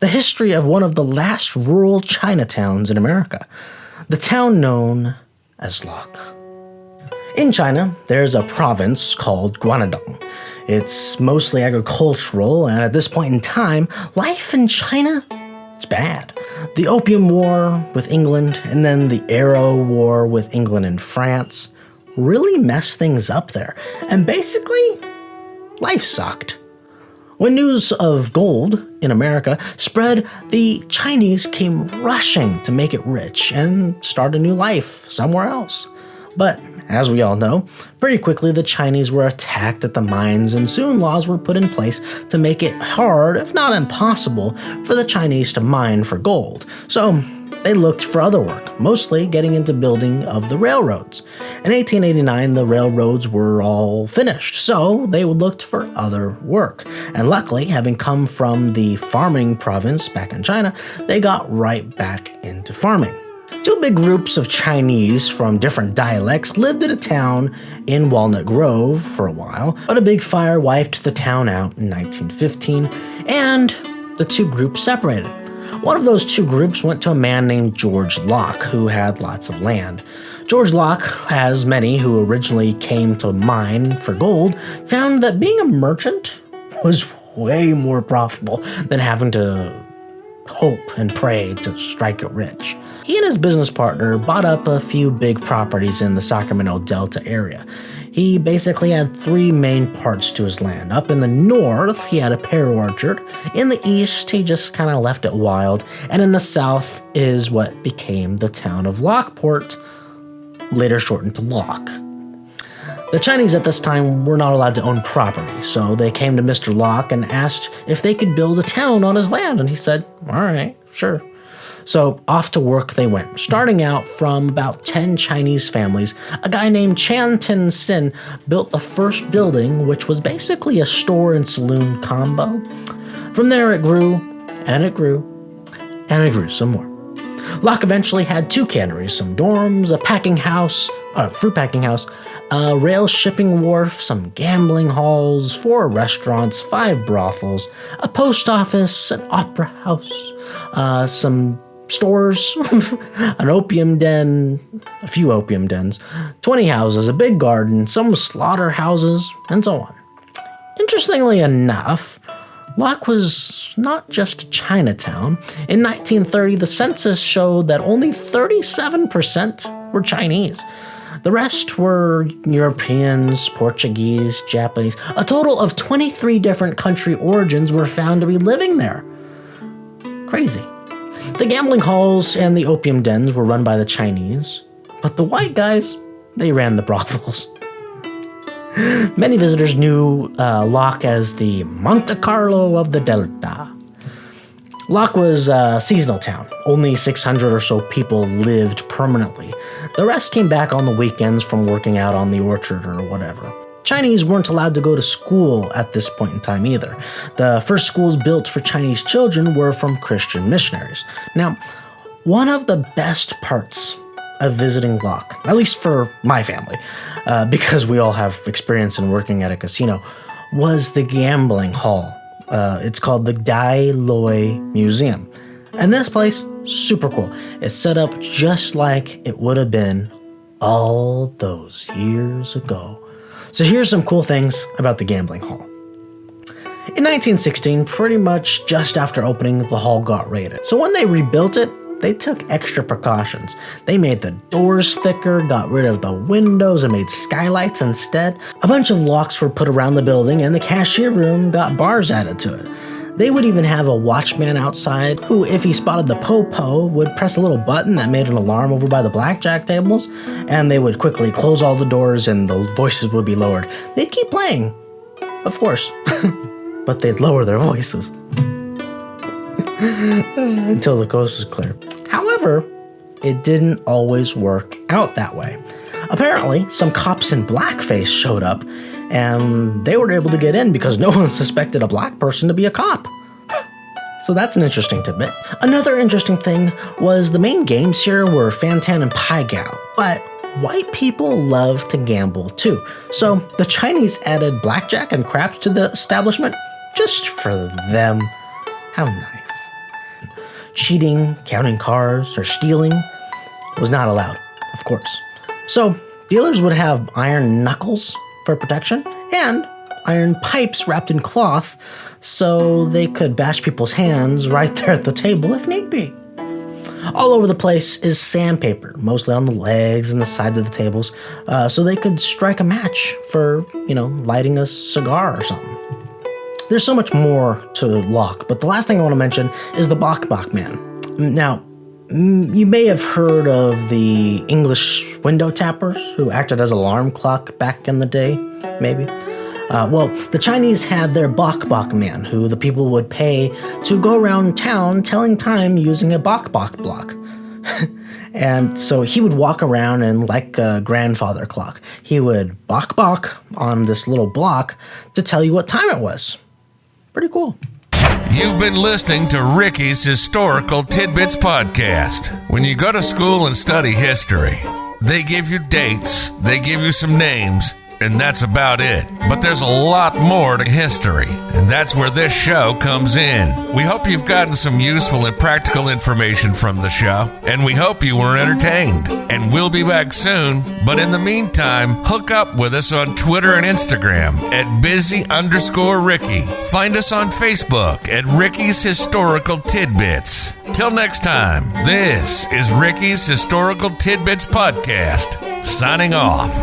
the history of one of the last rural Chinatowns in America, the town known as Locke. In China, there's a province called Guangdong. It's mostly agricultural, and at this point in time, life in China, it's bad. The Opium War with England, and then the Arrow War with England and France really messed things up there. And basically, life sucked. When news of gold in America spread, the Chinese came rushing to make it rich and start a new life somewhere else. But, as we all know, pretty quickly the Chinese were attacked at the mines, and soon laws were put in place to make it hard, if not impossible, for the Chinese to mine for gold. So they looked for other work, mostly getting into building of the railroads. In 1889, the railroads were all finished, so they looked for other work. And luckily, having come from the farming province back in China, they got right back into farming. Two big groups of Chinese from different dialects lived in a town in Walnut Grove for a while, but a big fire wiped the town out in 1915, and the two groups separated. One of those two groups went to a man named George Locke, who had lots of land. George Locke, as many who originally came to mine for gold, found that being a merchant was way more profitable than having to hope and pray to strike it rich. He and his business partner bought up a few big properties in the Sacramento Delta area. He basically had three main parts to his land. Up in the north, he had a pear orchard. In the east, he just kind of left it wild. And in the south is what became the town of Lockport, later shortened to Locke. The Chinese at this time were not allowed to own property, so they came to Mr. Locke and asked if they could build a town on his land, and he said, all right, sure. So off to work they went, starting out from about 10 Chinese families. A guy named Chan Tin Sin built the first building, which was basically a store and saloon combo. From there it grew, and it grew, and it grew some more. Locke eventually had 2 canneries, some dorms, a fruit packing house, a rail shipping wharf, some gambling halls, 4 restaurants, 5 brothels, a post office, an opera house, some stores, an opium den, a few opium dens, 20 houses, a big garden, some slaughterhouses, and so on. Interestingly enough, Locke was not just a Chinatown. In 1930, the census showed that only 37% were Chinese. The rest were Europeans, Portuguese, Japanese. A total of 23 different country origins were found to be living there. Crazy. The gambling halls and the opium dens were run by the Chinese, but the white guys, they ran the brothels. Many visitors knew Locke as the Monte Carlo of the Delta. Locke was a seasonal town. Only 600 or so people lived permanently. The rest came back on the weekends from working out on the orchard or whatever. Chinese weren't allowed to go to school at this point in time either. The first schools built for Chinese children were from Christian missionaries. Now, one of the best parts of visiting Locke, at least for my family, because we all have experience in working at a casino, was the gambling hall. It's called the Dai Loi Museum. And this place, super cool. It's set up just like it would have been all those years ago. So here's some cool things about the gambling hall. In 1916, pretty much just after opening, the hall got raided. So when they rebuilt it, they took extra precautions. They made the doors thicker, got rid of the windows, and made skylights instead. A bunch of locks were put around the building, and the cashier room got bars added to it. They would even have a watchman outside who, if he spotted the po-po, would press a little button that made an alarm over by the blackjack tables, and they would quickly close all the doors and the voices would be lowered. They'd keep playing, of course, but they'd lower their voices until the coast was clear. However, it didn't always work out that way. Apparently, some cops in blackface showed up, and they were able to get in because no one suspected a black person to be a cop. So that's an interesting tidbit. Another interesting thing was the main games here were Fantan and Pai Gow, but white people love to gamble too. So the Chinese added blackjack and craps to the establishment just for them. How nice. cheating, counting cars, or stealing was not allowed, of course. So dealers would have iron knuckles for protection and iron pipes wrapped in cloth so they could bash people's hands right there at the table if need be. All over the place is sandpaper, mostly on the legs and the sides of the tables, so they could strike a match for, lighting a cigar or something. There's so much more to Locke, but the last thing I want to mention is the Bok Bok Man. Now, you may have heard of the English window tappers who acted as alarm clock back in the day, maybe. Well, the Chinese had their Bok Bok Man, who the people would pay to go around town telling time using a Bok Bok block. And so he would walk around and like a grandfather clock, he would bok bok on this little block to tell you what time it was. Pretty cool. You've been listening to Ricky's Historical Tidbits Podcast. When you go to school and study history, they give you dates, they give you some names, and that's about it. But there's a lot more to history, and that's where this show comes in. We hope you've gotten some useful and practical information from the show, and we hope you were entertained. And we'll be back soon, but in the meantime, hook up with us on Twitter and Instagram at busy_Ricky. Find us on Facebook at Ricky's Historical Tidbits. Till next time, this is Ricky's Historical Tidbits Podcast, signing off.